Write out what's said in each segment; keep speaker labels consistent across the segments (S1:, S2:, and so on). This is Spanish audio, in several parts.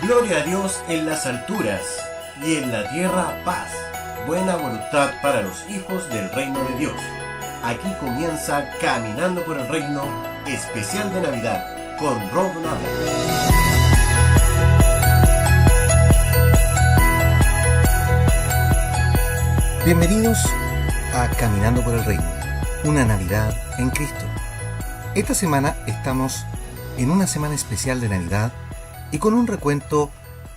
S1: Gloria a Dios en las alturas y en la tierra paz, buena voluntad para los hijos del reino de Dios. Aquí comienza Caminando por el Reino, especial de Navidad, con Rob Nava.
S2: Bienvenidos a Caminando por el Reino, una Navidad en Cristo. Esta semana estamos en una semana especial de Navidad y con un recuento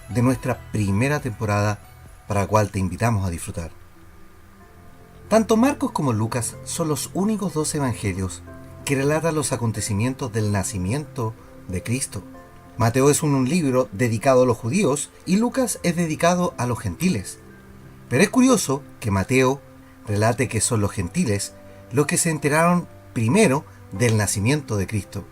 S2: de nuestra primera temporada para la cual te invitamos a disfrutar. Tanto Marcos como Lucas son los únicos dos evangelios que relatan los acontecimientos del nacimiento de Cristo. Mateo es un libro dedicado a los judíos y Lucas es dedicado a los gentiles. Pero es curioso que Mateo relate que son los gentiles los que se enteraron primero del nacimiento de Cristo.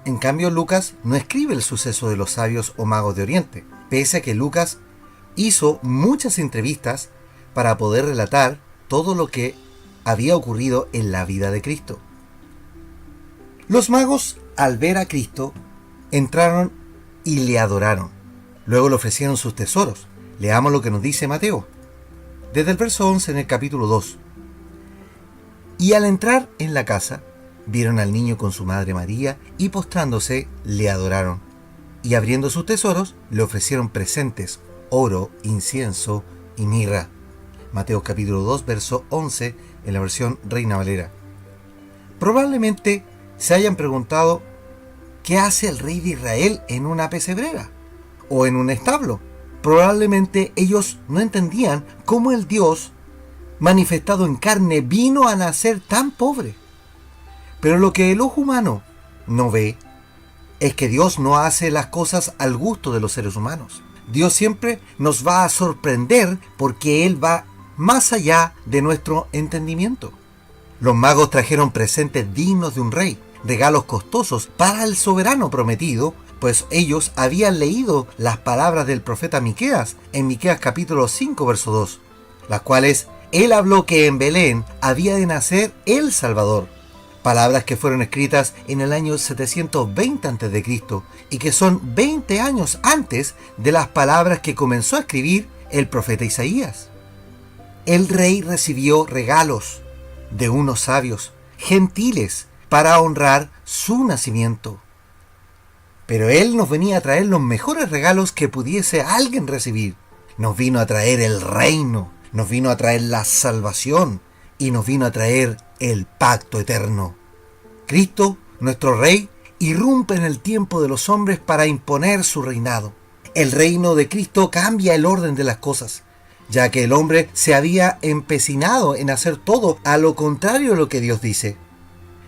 S2: En cambio, Lucas no escribe el suceso de los sabios o magos de Oriente, pese a que Lucas hizo muchas entrevistas para poder relatar todo lo que había ocurrido en la vida de Cristo. Los magos, al ver a Cristo, entraron y le adoraron. Luego le ofrecieron sus tesoros. Leamos lo que nos dice Mateo. Desde el verso 11 en el capítulo 2. Y al entrar en la casa, vieron al niño con su madre María y postrándose le adoraron. Y abriendo sus tesoros le ofrecieron presentes, oro, incienso y mirra. Mateo capítulo 2 verso 11 en la versión Reina Valera. Probablemente se hayan preguntado ¿qué hace el rey de Israel en una pesebrera o en un establo? Probablemente ellos no entendían cómo el Dios manifestado en carne vino a nacer tan pobre. Pero lo que el ojo humano no ve es que Dios no hace las cosas al gusto de los seres humanos. Dios siempre nos va a sorprender porque Él va más allá de nuestro entendimiento. Los magos trajeron presentes dignos de un rey, regalos costosos para el soberano prometido, pues ellos habían leído las palabras del profeta Miqueas en Miqueas capítulo 5 verso 2, las cuales él habló que en Belén había de nacer el Salvador, palabras que fueron escritas en el año 720 a.C. y que son 20 años antes de las palabras que comenzó a escribir el profeta Isaías. El rey recibió regalos de unos sabios gentiles para honrar su nacimiento. Pero Él nos venía a traer los mejores regalos que pudiese alguien recibir. Nos vino a traer el reino, nos vino a traer la salvación y nos vino a traer el pacto eterno. Cristo, nuestro Rey, irrumpe en el tiempo de los hombres para imponer su reinado. El reino de Cristo cambia el orden de las cosas, ya que el hombre se había empecinado en hacer todo a lo contrario de lo que Dios dice.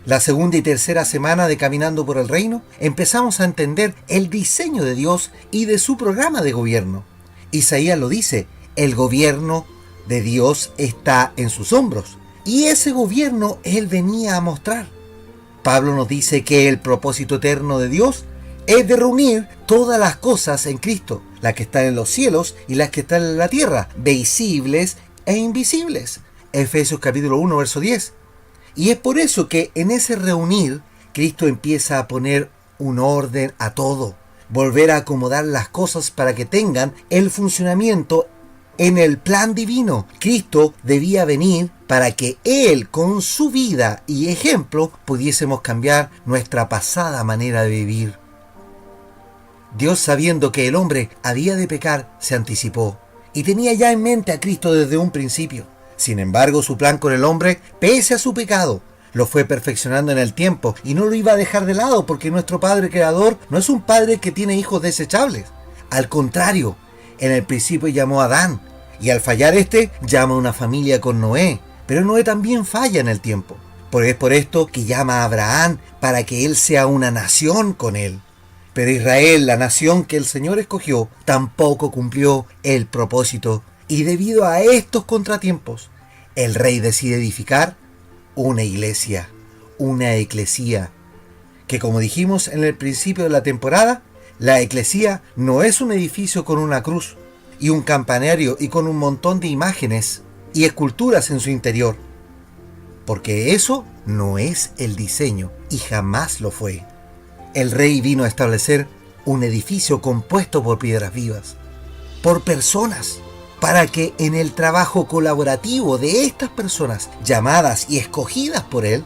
S2: La segunda y tercera semana de Caminando por el Reino empezamos a entender el diseño de Dios y de su programa de gobierno. Isaías lo dice, el gobierno de Dios está en sus hombros y ese gobierno Él venía a mostrar. Pablo nos dice que el propósito eterno de Dios es de reunir todas las cosas en Cristo, las que están en los cielos y las que están en la tierra, visibles e invisibles. Efesios capítulo 1 verso 10. Y es por eso que en ese reunir, Cristo empieza a poner un orden a todo, volver a acomodar las cosas para que tengan el funcionamiento en el plan divino. Cristo debía venir para que Él, con su vida y ejemplo, pudiésemos cambiar nuestra pasada manera de vivir. Dios, sabiendo que el hombre había de pecar, se anticipó y tenía ya en mente a Cristo desde un principio. Sin embargo, su plan con el hombre, pese a su pecado, lo fue perfeccionando en el tiempo y no lo iba a dejar de lado porque nuestro Padre Creador no es un Padre que tiene hijos desechables. Al contrario, en el principio llamó a Adán y al fallar llama a una familia con Noé, pero Noé también falla en el tiempo. Es por esto que llama a Abraham para que él sea una nación con él. Pero Israel, la nación que el Señor escogió, tampoco cumplió el propósito. Y debido a estos contratiempos, el rey decide edificar una iglesia, una eclesía, que como dijimos en el principio de la temporada, la eclesía no es un edificio con una cruz y un campanario y con un montón de imágenes y esculturas en su interior, porque eso no es el diseño y jamás lo fue. El rey vino a establecer un edificio compuesto por piedras vivas, por personas, para que en el trabajo colaborativo de estas personas, llamadas y escogidas por Él,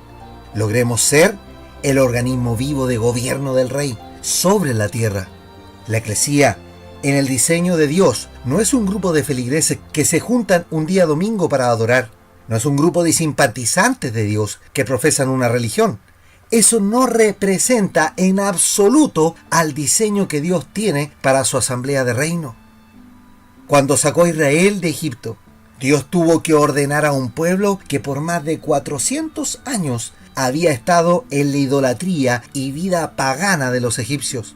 S2: logremos ser el organismo vivo de gobierno del Rey sobre la tierra. La eclesía, en el diseño de Dios, no es un grupo de feligreses que se juntan un día domingo para adorar. No es un grupo de simpatizantes de Dios que profesan una religión. Eso no representa en absoluto al diseño que Dios tiene para su asamblea de reino. Cuando sacó a Israel de Egipto, Dios tuvo que ordenar a un pueblo que por más de 400 años había estado en la idolatría y vida pagana de los egipcios.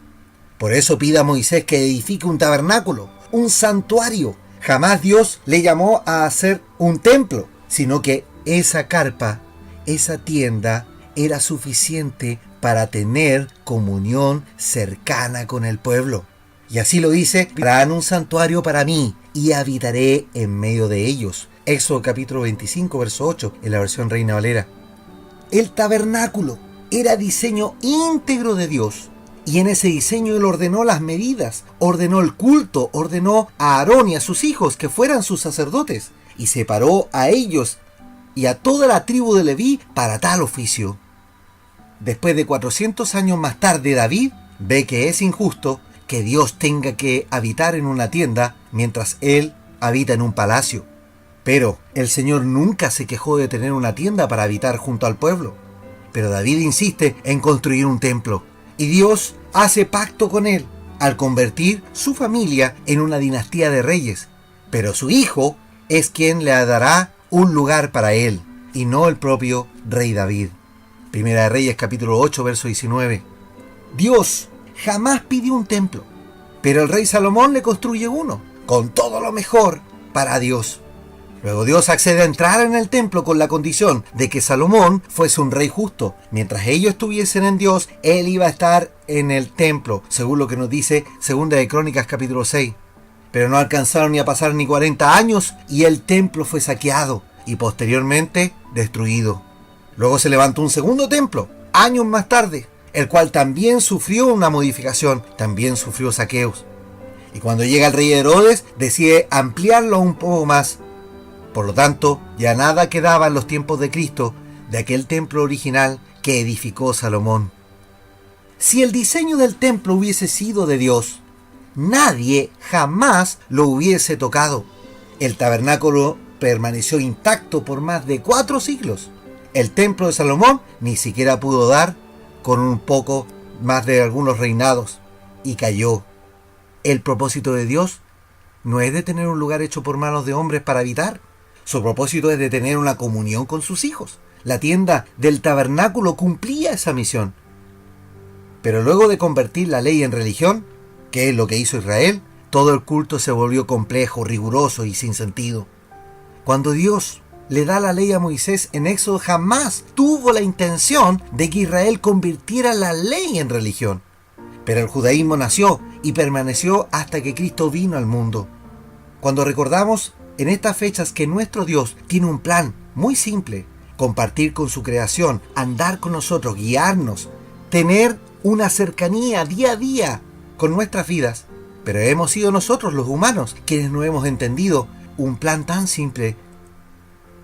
S2: Por eso pide a Moisés que edifique un tabernáculo, un santuario. Jamás Dios le llamó a hacer un templo, sino que esa carpa, esa tienda, era suficiente para tener comunión cercana con el pueblo. Y así lo dice: harán un santuario para mí y habitaré en medio de ellos. Éxodo capítulo 25, verso 8, en la versión Reina Valera. El tabernáculo era diseño íntegro de Dios. Y en ese diseño Él ordenó las medidas, ordenó el culto, ordenó a Aarón y a sus hijos que fueran sus sacerdotes, y separó a ellos y a toda la tribu de Leví para tal oficio. Después de 400 años más tarde, David ve que es injusto que Dios tenga que habitar en una tienda mientras Él habita en un palacio. Pero el Señor nunca se quejó de tener una tienda para habitar junto al pueblo. Pero David insiste en construir un templo. Y Dios hace pacto con él al convertir su familia en una dinastía de reyes. Pero su hijo es quien le dará un lugar para él, y no el propio rey David. Primera de Reyes capítulo 8, verso 19. Dios jamás pidió un templo, pero el rey Salomón le construye uno, con todo lo mejor para Dios. Luego Dios accede a entrar en el templo con la condición de que Salomón fuese un rey justo. Mientras ellos estuviesen en Dios, él iba a estar en el templo, según lo que nos dice Segunda de Crónicas capítulo 6. Pero no alcanzaron ni a pasar ni 40 años y el templo fue saqueado y posteriormente destruido. Luego se levantó un segundo templo, años más tarde, el cual también sufrió una modificación, también sufrió saqueos. Y cuando llega el rey Herodes, decide ampliarlo un poco más. Por lo tanto, ya nada quedaba en los tiempos de Cristo de aquel templo original que edificó Salomón. Si el diseño del templo hubiese sido de Dios, nadie jamás lo hubiese tocado. El tabernáculo permaneció intacto por más de 4 siglos. El templo de Salomón ni siquiera pudo dar con un poco más de algunos reinados y cayó. El propósito de Dios no es de tener un lugar hecho por manos de hombres para habitar. Su propósito es de tener una comunión con sus hijos. La tienda del tabernáculo cumplía esa misión. Pero luego de convertir la ley en religión, que es lo que hizo Israel, todo el culto se volvió complejo, riguroso y sin sentido. Cuando Dios le da la ley a Moisés en Éxodo, jamás tuvo la intención de que Israel convirtiera la ley en religión. Pero el judaísmo nació y permaneció hasta que Cristo vino al mundo. Cuando recordamos en estas fechas que nuestro Dios tiene un plan muy simple: compartir con su creación, andar con nosotros, guiarnos, tener una cercanía día a día con nuestras vidas. Pero hemos sido nosotros los humanos quienes no hemos entendido un plan tan simple.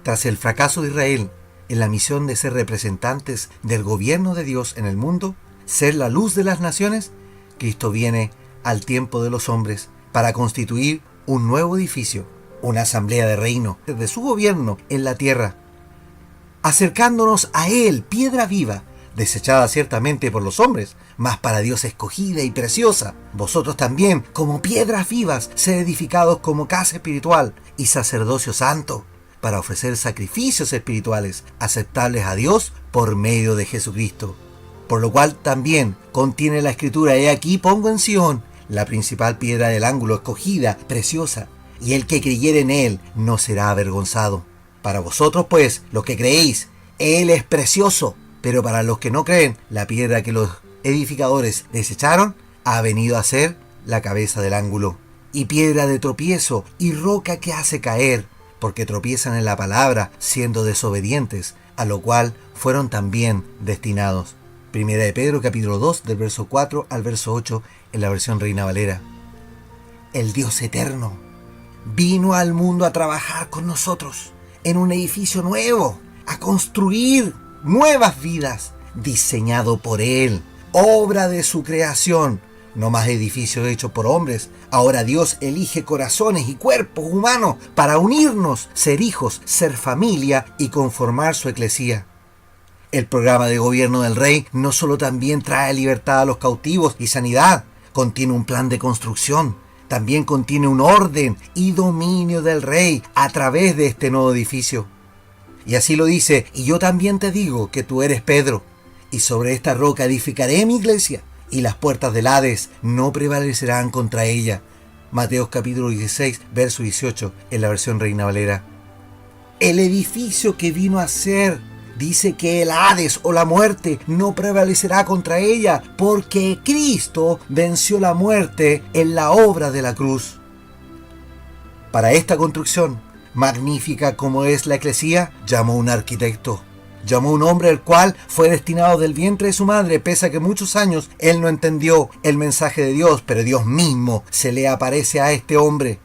S2: Tras el fracaso de Israel en la misión de ser representantes del gobierno de Dios en el mundo, ser la luz de las naciones, Cristo viene al tiempo de los hombres para constituir un nuevo edificio, una asamblea de reino, de su gobierno en la tierra, acercándonos a Él, piedra viva, desechada ciertamente por los hombres, mas para Dios escogida y preciosa. Vosotros también, como piedras vivas, sed edificados como casa espiritual y sacerdocio santo, para ofrecer sacrificios espirituales aceptables a Dios por medio de Jesucristo. Por lo cual también contiene la Escritura: he aquí pongo en Sión la principal piedra del ángulo, escogida, preciosa, y el que creyere en Él no será avergonzado. Para vosotros, pues, los que creéis, Él es precioso, pero para los que no creen, la piedra que los edificadores desecharon ha venido a ser la cabeza del ángulo, y piedra de tropiezo, y roca que hace caer, porque tropiezan en la palabra, siendo desobedientes, a lo cual fueron también destinados. Primera de Pedro capítulo 2 del verso 4 al verso 8 en la versión Reina Valera. El Dios eterno vino al mundo a trabajar con nosotros en un edificio nuevo, a construir nuevas vidas, diseñado por Él, obra de su creación, no más edificios hechos por hombres. Ahora Dios elige corazones y cuerpos humanos para unirnos, ser hijos, ser familia y conformar su eclesía. El programa de gobierno del Rey no solo también trae libertad a los cautivos y sanidad, contiene un plan de construcción, también contiene un orden y dominio del Rey a través de este nuevo edificio. Y así lo dice: y yo también te digo que tú eres Pedro, y sobre esta roca edificaré mi iglesia, y las puertas del Hades no prevalecerán contra ella. Mateo capítulo 16, verso 18, en la versión Reina Valera. El edificio que vino a ser, dice que el Hades o la muerte no prevalecerá contra ella, porque Cristo venció la muerte en la obra de la cruz. Para esta construcción, magnífica como es la eclesía, llamó un arquitecto. Llamó un hombre el cual fue destinado del vientre de su madre, pese a que muchos años él no entendió el mensaje de Dios, pero Dios mismo se le aparece a este hombre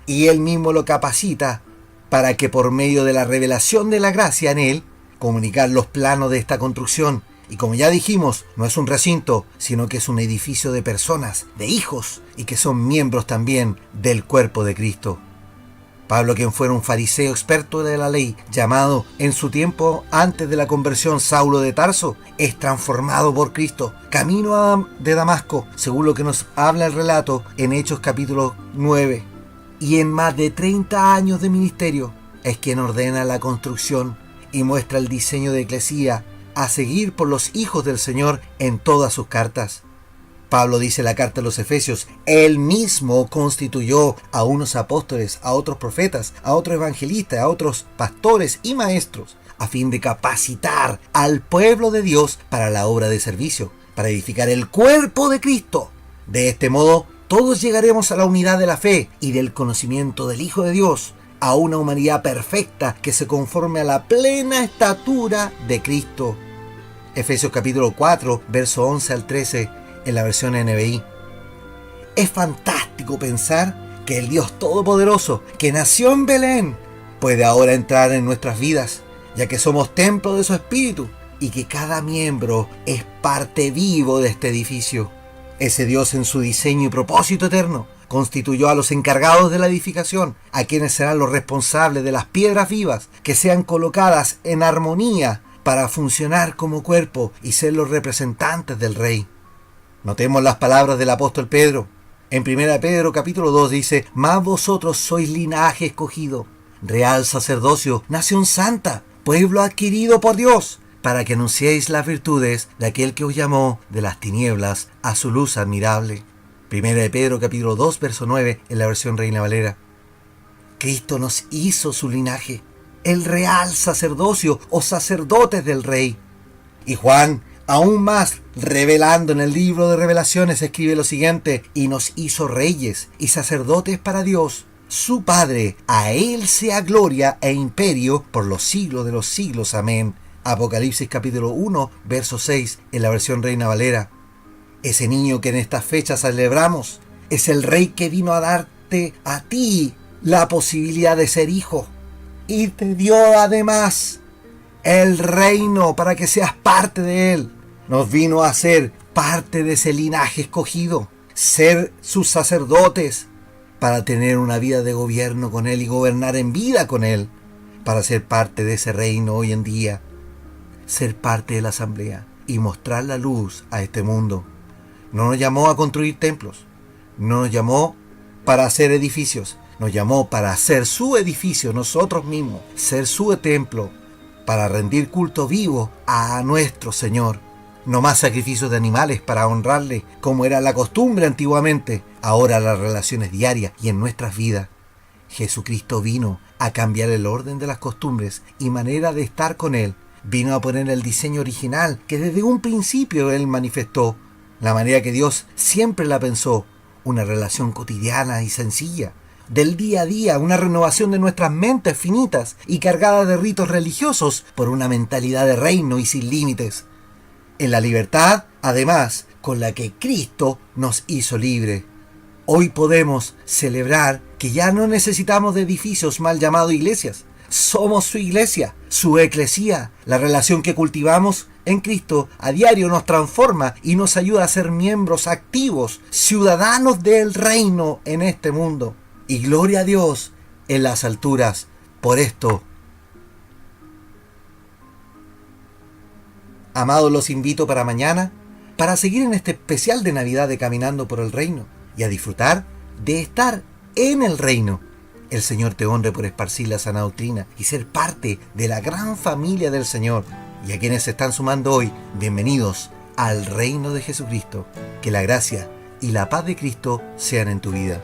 S2: y él mismo lo capacita para que por medio de la revelación de la gracia en él, comunicar los planos de esta construcción. Y como ya dijimos, no es un recinto, sino que es un edificio de personas, de hijos, y que son miembros también del cuerpo de Cristo. Pablo, quien fuera un fariseo experto de la ley, llamado en su tiempo antes de la conversión Saulo de Tarso, es transformado por Cristo, camino de Damasco, según lo que nos habla el relato en Hechos capítulo 9. Y en más de 30 años de ministerio, es quien ordena la construcción y muestra el diseño de eclesía a seguir por los hijos del Señor en todas sus cartas. Pablo dice en la carta a los Efesios: Él mismo constituyó a unos apóstoles, a otros profetas, a otros evangelistas, a otros pastores y maestros, a fin de capacitar al pueblo de Dios para la obra de servicio, para edificar el cuerpo de Cristo. De este modo, todos llegaremos a la unidad de la fe y del conocimiento del Hijo de Dios, a una humanidad perfecta que se conforme a la plena estatura de Cristo. Efesios capítulo 4, verso 11 al 13, en la versión NBI. Es fantástico pensar que el Dios Todopoderoso, que nació en Belén, puede ahora entrar en nuestras vidas, ya que somos templo de su Espíritu y que cada miembro es parte vivo de este edificio. Ese Dios, en su diseño y propósito eterno, constituyó a los encargados de la edificación, a quienes serán los responsables de las piedras vivas que sean colocadas en armonía para funcionar como cuerpo y ser los representantes del Rey. Notemos las palabras del apóstol Pedro. En 1 Pedro capítulo 2 dice: Mas vosotros sois linaje escogido, real sacerdocio, nación santa, pueblo adquirido por Dios, para que anunciéis las virtudes de aquel que os llamó de las tinieblas a su luz admirable. 1 Pedro capítulo 2 verso 9 en la versión Reina Valera. Cristo nos hizo su linaje, el real sacerdocio o sacerdotes del Rey. Y Juan, aún más, revelando en el libro de Revelaciones, escribe lo siguiente: y nos hizo reyes y sacerdotes para Dios, su Padre. A Él sea gloria e imperio por los siglos de los siglos. Amén. Apocalipsis capítulo 1, verso 6, en la versión Reina Valera. Ese niño que en estas fechas celebramos es el Rey que vino a darte a ti la posibilidad de ser hijo. Y te dio además el reino para que seas parte de él. Nos vino a ser parte de ese linaje escogido, ser sus sacerdotes, para tener una vida de gobierno con él y gobernar en vida con él, para ser parte de ese reino hoy en día, ser parte de la asamblea y mostrar la luz a este mundo. No nos llamó a construir templos, no nos llamó para hacer edificios, nos llamó para hacer su edificio nosotros mismos, ser su templo, para rendir culto vivo a nuestro Señor. No más sacrificios de animales para honrarle, como era la costumbre antiguamente. Ahora las relaciones diarias y en nuestras vidas. Jesucristo vino a cambiar el orden de las costumbres y manera de estar con Él. Vino a poner el diseño original que desde un principio Él manifestó. La manera que Dios siempre la pensó. Una relación cotidiana y sencilla. Del día a día, una renovación de nuestras mentes finitas y cargadas de ritos religiosos por una mentalidad de reino y sin límites. en la libertad, además, con la que Cristo nos hizo libre. Hoy podemos celebrar que ya no necesitamos de edificios mal llamados iglesias. Somos su iglesia, su eclesía. La relación que cultivamos en Cristo a diario nos transforma y nos ayuda a ser miembros activos, ciudadanos del reino en este mundo. Y gloria a Dios en las alturas por esto. Amados, los invito para mañana para seguir en este especial de Navidad de Caminando por el Reino y a disfrutar de estar en el reino. El Señor te honre por esparcir la sana doctrina y ser parte de la gran familia del Señor. Y a quienes se están sumando hoy, bienvenidos al reino de Jesucristo. Que la gracia y la paz de Cristo sean en tu vida.